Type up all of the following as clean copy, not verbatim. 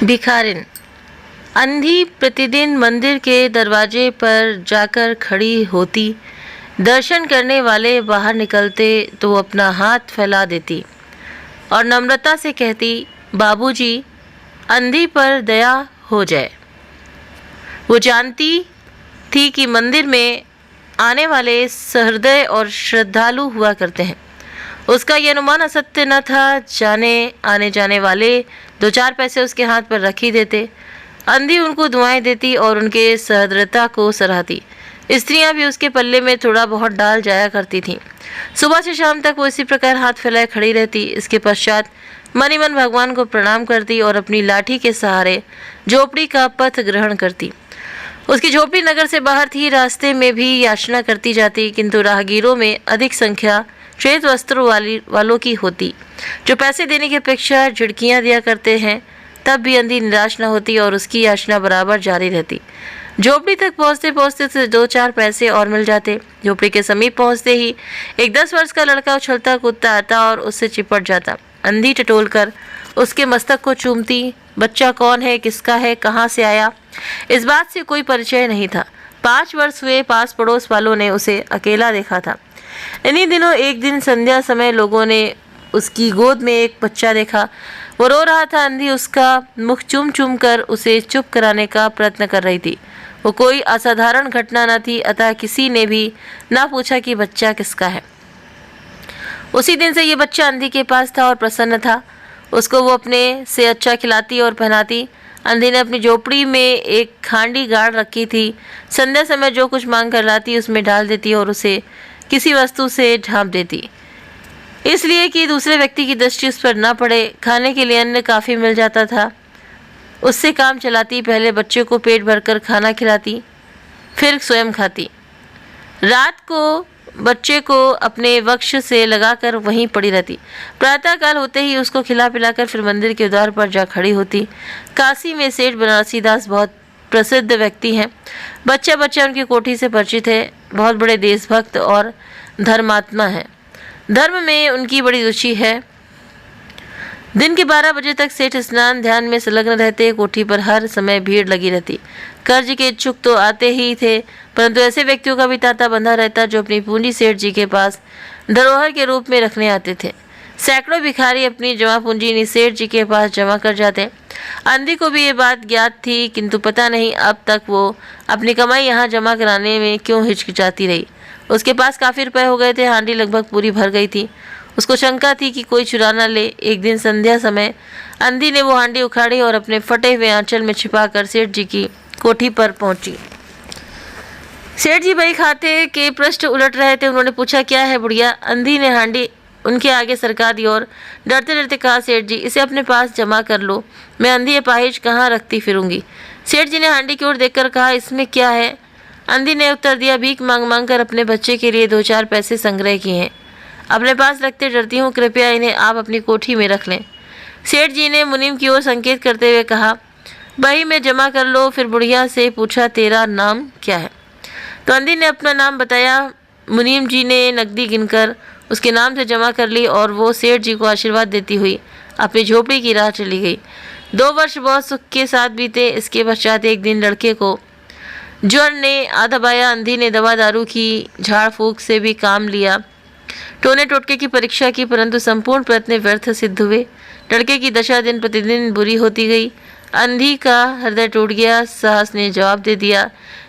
भिखारिन। अंधी प्रतिदिन मंदिर के दरवाजे पर जाकर खड़ी होती। दर्शन करने वाले बाहर निकलते तो वो अपना हाथ फैला देती और नम्रता से कहती, बाबूजी, अंधी पर दया हो जाए। वो जानती थी कि मंदिर में आने वाले सहृदय और श्रद्धालु हुआ करते हैं। उसका यह अनुमान असत्य न था। जाने आने जाने वाले दो चार पैसे उसके हाथ पर रख ही देते। अंधी उनको दुआएं देती और उनके सहृदयता को सराहती। स्त्रियां भी उसके पल्ले में थोड़ा बहुत डाल जाया करती थीं। सुबह से शाम तक वो इसी प्रकार हाथ फैलाए खड़ी रहती। इसके पश्चात मन ही मन भगवान को प्रणाम करती और अपनी लाठी के सहारे झोपड़ी का पथ ग्रहण करती। उसकी झोपड़ी नगर से बाहर थी। रास्ते में भी याचना करती जाती, किंतु राहगीरों में अधिक संख्या श्वेत वस्त्रों वालों की होती, जो पैसे देने की अपेक्षा झिड़कियाँ दिया करते हैं। तब भी अंधी निराश न होती और उसकी याचना बराबर जारी रहती। झोपड़ी तक पहुँचते पहुँचते उसे दो चार पैसे और मिल जाते। झोपड़ी के समीप पहुँचते ही एक 10 वर्ष का लड़का उछलता कूदता आता और उससे चिपट जाता। अंधी टटोल कर उसके मस्तक को चूमती। बच्चा कौन है, किसका है, कहाँ से आया, इस बात से कोई परिचय नहीं था। 5 वर्ष हुए पास पड़ोस वालों ने उसे अकेला देखा था। इन्हीं दिनों एक दिन संध्या समय लोगों ने उसकी गोद में एक बच्चा देखा। वो रो रहा था। अंधी उसका मुख चूम चूम कर उसे चुप कराने का प्रयत्न कर रही थी। वो कोई असाधारण घटना न थी, अतः किसी ने भी ना पूछा कि बच्चा किसका है। उसी दिन से ये बच्चा अंधी के पास था और प्रसन्न था। उसको वो अपने से अच्छा खिलाती और पहनाती। अंधी ने अपनी झोपड़ी में एक खांडी गाड़ रखी थी। संध्या समय जो कुछ मांग कर लाती उसमें डाल देती और उसे किसी वस्तु से ढांप देती, इसलिए कि दूसरे व्यक्ति की दृष्टि उस पर न पड़े। खाने के लिए अन्न काफ़ी मिल जाता था। उससे काम चलाती। पहले बच्चे को पेट भरकर खाना खिलाती, फिर स्वयं खाती। रात को बच्चे को अपने वक्ष से लगाकर वहीं पड़ी रहती। प्रातःकाल होते ही उसको खिला पिलाकर फिर मंदिर के द्वार पर जा खड़ी होती। काशी में सेठ बनारसी दास बहुत प्रसिद्ध व्यक्ति हैं। बच्चा बच्चा उनकी कोठी से परिचित है। बहुत बड़े देशभक्त और धर्मात्मा हैं। धर्म में उनकी बड़ी रुचि है। दिन के 12 बजे तक सेठ स्नान ध्यान में संलग्न रहते। कोठी पर हर समय भीड़ लगी रहती। कर्ज के इच्छुक तो आते ही थे, परंतु ऐसे व्यक्तियों का भी तांता बंधा रहता जो अपनी पूंजी सेठ जी के पास धरोहर के रूप में रखने आते थे। सैकड़ों भिखारी अपनी जमा पूंजी सेठ जी के पास जमा कर जाते। अंधी को भी ये बात ज्ञात थी, किंतु पता नहीं अब तक वो अपनी कमाई यहाँ जमा कराने में क्यों हिचकिचाती रही। उसके पास काफ़ी रुपए हो गए थे। हांडी लगभग पूरी भर गई थी। उसको शंका थी कि कोई चुरा न ले। एक दिन संध्या समय अंधी ने वो हांडी उखाड़ी और अपने फटे हुए आंचल में छिपाकर सेठ जी की कोठी पर पहुंची। सेठ जी बही खाते के पृष्ठ उलट रहे थे। उन्होंने पूछा, क्या है बुढ़िया? अंधी ने हांडी उनके आगे सरका दी और डरते डरते कहा, सेठ जी, इसे अपने पास जमा कर लो। मैं अंधी अपाहिज कहाँ रखती फिरूंगी। सेठ जी ने हांडी की ओर देखकर कहा, इसमें क्या है? अंधी ने उत्तर दिया, भीख मांग मांग कर अपने बच्चे के लिए 2-4 पैसे संग्रह किए हैं। अपने पास रखते डरती हूँ, कृपया इन्हें आप अपनी कोठी में रख लें। सेठ जी ने मुनीम की ओर संकेत करते हुए कहा, बही में जमा कर लो। फिर बुढ़िया से पूछा, तेरा नाम क्या है? तो अंधी ने अपना नाम बताया। मुनीम जी ने नकदी गिनकर उसके नाम से जमा कर ली और वो सेठ जी को आशीर्वाद देती हुई अपनी झोपड़ी की राह चली गई। 2 वर्ष बहुत सुख के साथ बीते। इसके पश्चात एक दिन लड़के को ज्वर ने आ दबाया। अंधी ने दवा दारू की झाड़ फूक से भी काम लिया। टोने टोटके की परीक्षा की, परंतु संपूर्ण प्रयत्न व्यर्थ सिद्ध हुए। लड़के की दशा दिन प्रतिदिन बुरी होती गई। अंधी का हृदय टूट गया। साहस ने जवाब दे दिया।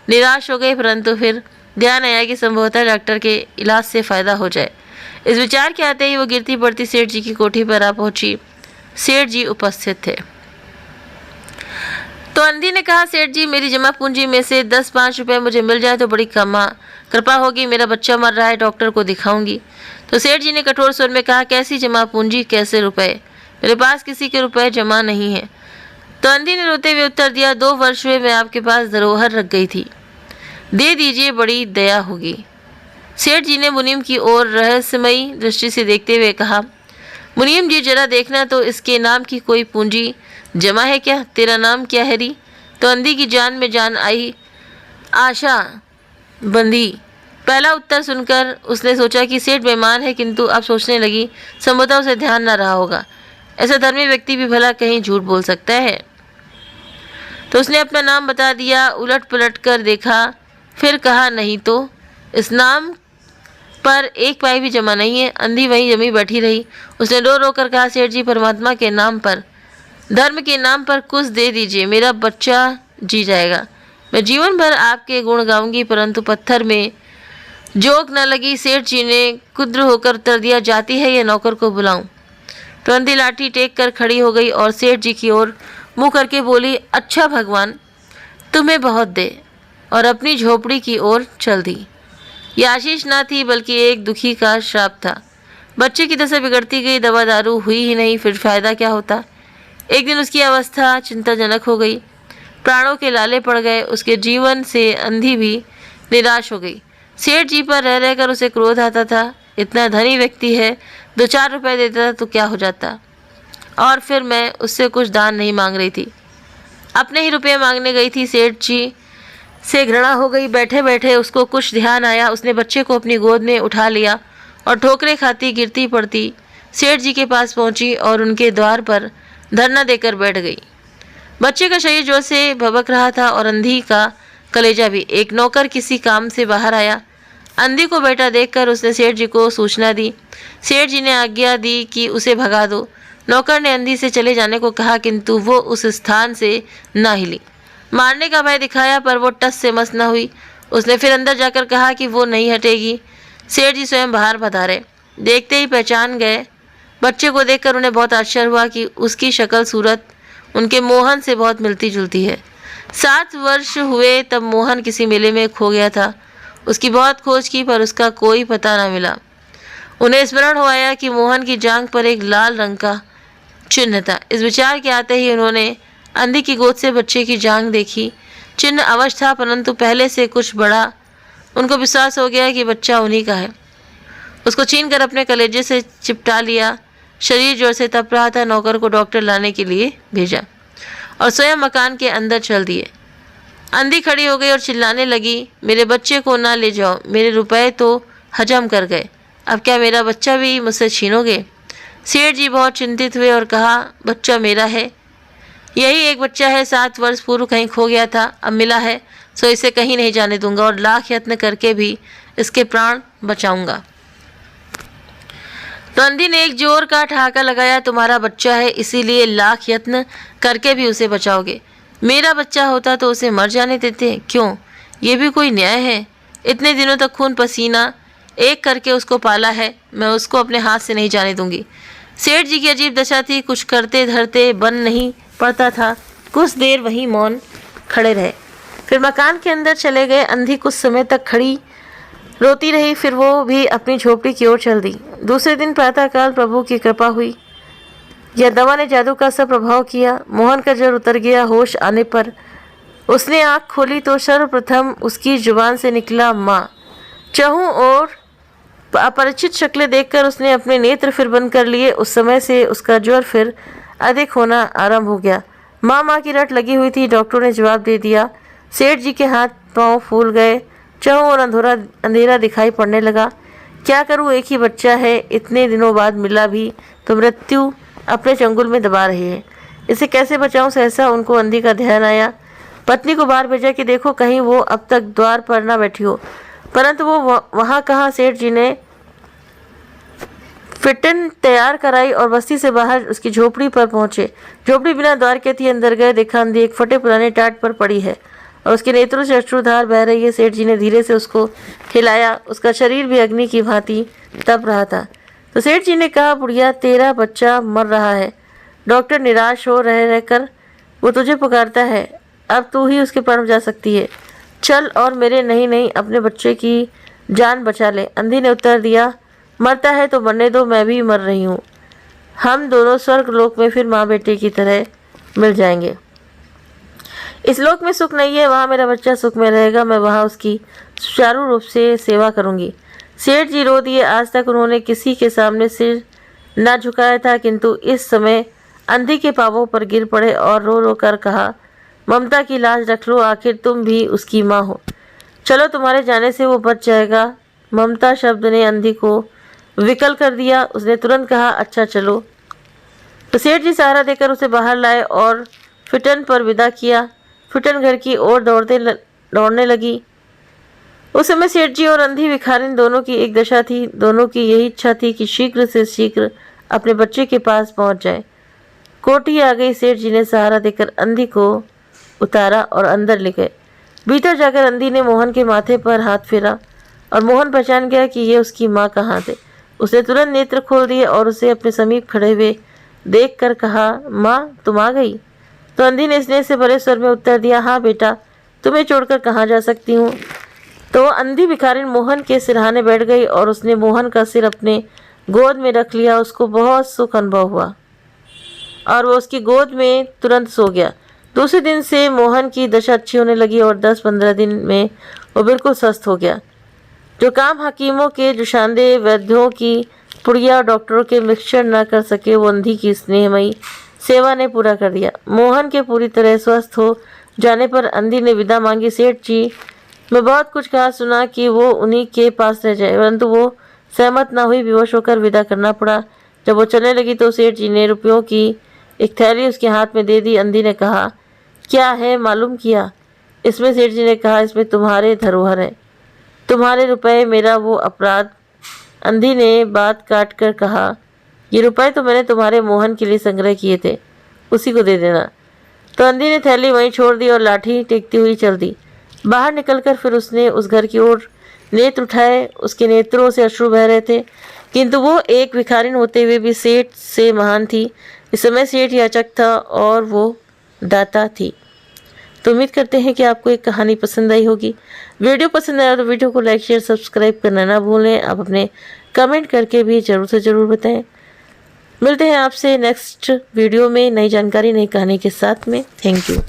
निराश हो गए, परंतु फिर ध्यान आया कि संभवतः डॉक्टर के इलाज से फायदा हो जाए। इस विचार के आते ही वो गिरती पड़ती सेठ जी की कोठी पर आ पहुंची। सेठ जी उपस्थित थे। तो अंधी ने कहा, सेठ जी, मेरी जमा पूंजी में से 10-5 रुपए मुझे मिल जाए तो बड़ी कृपा होगी। मेरा बच्चा मर रहा है, डॉक्टर को दिखाऊंगी। तो सेठ जी ने कठोर स्वर में कहा, कैसी जमा पूंजी, कैसे रुपए? मेरे पास किसी के रुपए जमा नहीं है। तो अंधी ने रोते हुए उत्तर दिया, 2 वर्ष हुए मैं आपके पास धरोहर रख गई थी, दे दीजिए, बड़ी दया होगी। सेठ जी ने मुनीम की ओर रहस्यमयी दृष्टि से देखते हुए कहा, मुनीम जी, जरा देखना तो इसके नाम की कोई पूंजी जमा है क्या? तेरा नाम क्या है री? तो अंधी की जान में जान आई। आशा बंधी। पहला उत्तर सुनकर उसने सोचा कि सेठ बेईमान है, किंतु अब सोचने लगी संभवतः उसे ध्यान न रहा होगा। ऐसा धर्मी व्यक्ति भी भला कहीं झूठ बोल सकता है। तो उसने अपना नाम बता दिया। उलट पलट कर देखा, फिर कहा नहीं तो इस नाम पर एक पाई भी जमा नहीं है। अंधी वहीं जमी बैठी रही। उसने रो रो कर कहा, सेठ जी, परमात्मा के नाम पर, धर्म के नाम पर कुछ दे दीजिए, मेरा बच्चा जी जाएगा। मैं जीवन भर आपके गुण गाऊंगी, परंतु पत्थर में जोक न लगी। सेठ जी ने कुद्र होकर उत्तर दिया, जाती है या नौकर को बुलाऊं? तो अंधी लाठी टेक कर खड़ी हो गई और सेठ जी की ओर मुंह करके बोली, अच्छा भगवान तुम्हें बहुत दे, और अपनी झोपड़ी की ओर चल दी। यह आशीष ना थी बल्कि एक दुखी का श्राप था। बच्चे की दशा बिगड़ती गई, दवा दारू हुई ही नहीं, फिर फायदा क्या होता। एक दिन उसकी अवस्था चिंताजनक हो गई, प्राणों के लाले पड़ गए। उसके जीवन से अंधी भी निराश हो गई। सेठ जी पर रह रहकर उसे क्रोध आता था। इतना धनी व्यक्ति है, 2-4 रुपए देता तो क्या हो जाता। और फिर मैं उससे कुछ दान नहीं मांग रही थी, अपने ही रुपये मांगने गई थी। सेठ जी से घृणा हो गई। बैठे बैठे उसको कुछ ध्यान आया। उसने बच्चे को अपनी गोद में उठा लिया और ठोकरें खाती गिरती पड़ती सेठ जी के पास पहुंची और उनके द्वार पर धरना देकर बैठ गई। बच्चे का शरीर जोर से भबक रहा था और अंधी का कलेजा भी। एक नौकर किसी काम से बाहर आया। अंधी को बेटा देखकर उसने सेठ जी को सूचना दी। सेठ जी ने आज्ञा दी कि उसे भगा दो। नौकर ने अंधी से चले जाने को कहा, किंतु वो उस स्थान से ना हिली। मारने का भय दिखाया पर वो टस से मस न हुई। उसने फिर अंदर जाकर कहा कि वो नहीं हटेगी। सेठ जी स्वयं बाहर पधारे। देखते ही पहचान गए। बच्चे को देखकर उन्हें बहुत आश्चर्य हुआ कि उसकी शक्ल सूरत उनके मोहन से बहुत मिलती जुलती है। 7 वर्ष हुए तब मोहन किसी मेले में खो गया था। उसकी बहुत खोज की पर उसका कोई पता न मिला। उन्हें स्मरण हो आया कि मोहन की जांघ पर एक लाल रंग का चिन्ह था। इस विचार के आते ही उन्होंने अंधी की गोद से बच्चे की जांघ देखी। चिन्ह अवश्य था परंतु पहले से कुछ बड़ा। उनको विश्वास हो गया कि बच्चा उन्हीं का है। उसको छीनकर अपने कलेजे से चिपटा लिया। शरीर जोर से तप रहा था। नौकर को डॉक्टर लाने के लिए भेजा और स्वयं मकान के अंदर चल दिए। अंधी खड़ी हो गई और चिल्लाने लगी, मेरे बच्चे को ना ले जाओ, मेरे रुपए तो हजम कर गए, अब क्या मेरा बच्चा भी मुझसे छीनोगे? सेठ जी बहुत चिंतित हुए और कहा, बच्चा मेरा है, यही एक बच्चा है, 7 वर्ष पूर्व कहीं खो गया था, अब मिला है, सो इसे कहीं नहीं जाने दूंगा और लाख यत्न करके भी इसके प्राण बचाऊंगा। तो अंधी ने एक जोर का ठहाका लगाया, तुम्हारा बच्चा है इसीलिए लाख यत्न करके भी उसे बचाओगे। मेरा बच्चा होता तो उसे मर जाने देते, क्यों? ये भी कोई न्याय है? इतने दिनों तक खून पसीना एक करके उसको पाला है, मैं उसको अपने हाथ से नहीं जाने दूंगी। सेठ जी की अजीब दशा थी, कुछ करते धरते बन नहीं पड़ता था। कुछ देर वहीं मौन खड़े रहे, फिर मकान के अंदर चले गए। अंधी कुछ समय तक खड़ी रोती रही, फिर वो भी अपनी झोपड़ी की ओर चल दी। दूसरे दिन प्रातःकाल प्रभु की कृपा हुई, यह दवा ने जादू का सब प्रभाव किया। मोहन का ज्वर उतर गया। होश आने पर उसने आँख खोली तो सर्वप्रथम उसकी जुबान से निकला माँ। चहु और अपरिचित शक्लें देखकर उसने अपने नेत्र फिर बंद कर लिए। उस समय से उसका ज्वर फिर अधिक होना आरंभ हो गया। माँ माँ की रट लगी हुई थी। डॉक्टरों ने जवाब दे दिया। सेठ जी के हाथ पांव फूल गए। चहु और अंधेरा दिखाई पड़ने लगा। क्या करूँ, एक ही बच्चा है, इतने दिनों बाद मिला भी तो मृत्यु अपने चंगुल में दबा रही है, इसे कैसे बचाऊं? सहसा उनको अंधी का ध्यान आया। पत्नी को बाहर भेजा कि देखो कहीं वो अब तक द्वार पर ना बैठी हो, परंतु वो वहाँ कहाँ। सेठ जी ने फिटन तैयार कराई और बस्ती से बाहर उसकी झोपड़ी पर पहुंचे। झोपड़ी बिना द्वार के थी। अंदर गए, देखा अंधी एक फटे पुराने टाट पर पड़ी है और उसके नेत्रों से अश्रुधार बह रही है। सेठ जी ने धीरे से उसको हिलाया। उसका शरीर भी अग्नि की भांति तप रहा था। तो सेठ जी ने कहा, बुढ़िया तेरा बच्चा मर रहा है, डॉक्टर निराश हो रहकर वो तुझे पुकारता है, अब तू ही उसके प्राण बचा सकती है, चल और मेरे नहीं अपने बच्चे की जान बचा ले। अंधी ने उत्तर दिया, मरता है तो मरने दो, मैं भी मर रही हूँ, हम दोनों स्वर्ग लोक में फिर माँ बेटे की तरह मिल जाएंगे। इस लोक में सुख नहीं है, वहाँ मेरा बच्चा सुख में रहेगा, मैं वहाँ उसकी सुचारू रूप से सेवा करूँगी। सेठ जी रो दिए। आज तक उन्होंने किसी के सामने सिर न झुकाया था, किंतु इस समय अंधी के पांवों पर गिर पड़े और रो रो कर कहा, ममता की लाज रख लो, आखिर तुम भी उसकी माँ हो, चलो तुम्हारे जाने से वो बच जाएगा। ममता शब्द ने अंधी को विकल कर दिया। उसने तुरंत कहा, अच्छा चलो। तो सेठ जी सहारा देकर उसे बाहर लाए और फिटन पर विदा किया। फुटन घर की ओर दौड़ने लगी। उस समय सेठ जी और अंधी भिखारिन दोनों की एक दशा थी। दोनों की यही इच्छा थी कि शीघ्र से शीघ्र अपने बच्चे के पास पहुंच जाए। कोठी आ गई। सेठ जी ने सहारा देकर अंधी को उतारा और अंदर ले गए। भीतर जाकर अंधी ने मोहन के माथे पर हाथ फेरा और मोहन पहचान गया कि ये उसकी माँ कहाँ थे। उसने तुरंत नेत्र खोल दिए और उसे अपने समीप खड़े हुए देख कर कहा, माँ तुम आ गई? तो अंधी ने स्नेह से भरे स्वर में उत्तर दिया, हाँ बेटा, तुम्हें छोड़कर कहाँ जा सकती हूँ। तो अंधी भिखारिन मोहन के सिरहाने बैठ गई और उसने मोहन का सिर अपने गोद में रख लिया। उसको बहुत सुख अनुभव हुआ और वो उसकी गोद में तुरंत सो गया। दूसरे दिन से मोहन की दशा अच्छी होने लगी और 10-15 दिन में वो बिल्कुल स्वस्थ हो गया। जो काम हकीमों के जुशानदे वैद्यों की पुड़िया और डॉक्टरों के मिक्सचर न कर सके, वो अंधी की स्नेहमयी सेवा ने पूरा कर दिया। मोहन के पूरी तरह स्वस्थ हो जाने पर अंधी ने विदा मांगी। सेठ जी मैं बहुत कुछ कहा सुना कि वो उन्हीं के पास रह जाए, परंतु वो सहमत न हुई। विवश होकर विदा करना पड़ा। जब वो चलने लगी तो सेठ जी ने रुपयों की एक थैली उसके हाथ में दे दी। अंधी ने कहा, क्या है मालूम किया? इसमें सेठ जी ने कहा, इसमें तुम्हारे धरोहर है, तुम्हारे रुपए, मेरा वो अपराध। अंधी ने बात काट कर कहा, ये रुपए तो मैंने तुम्हारे मोहन के लिए संग्रह किए थे, उसी को दे देना। तो अंधी ने थैली वहीं छोड़ दी और लाठी टेकती हुई चल दी। बाहर निकलकर फिर उसने उस घर की ओर नेत्र उठाए। उसके नेत्रों से अश्रु बह रहे थे, किंतु वो एक भिखारिन होते हुए भी सेठ से महान थी। इस समय सेठ याचक था और वो दाता थी। तो उम्मीद करते हैं कि आपको एक कहानी पसंद आई होगी। वीडियो पसंद आया तो वीडियो को लाइक शेयर सब्सक्राइब करना ना भूलें। आप अपने कमेंट करके भी ज़रूर से ज़रूर बताएं। मिलते हैं आपसे नेक्स्ट वीडियो में नई जानकारी नई कहानी के साथ में। Thank you.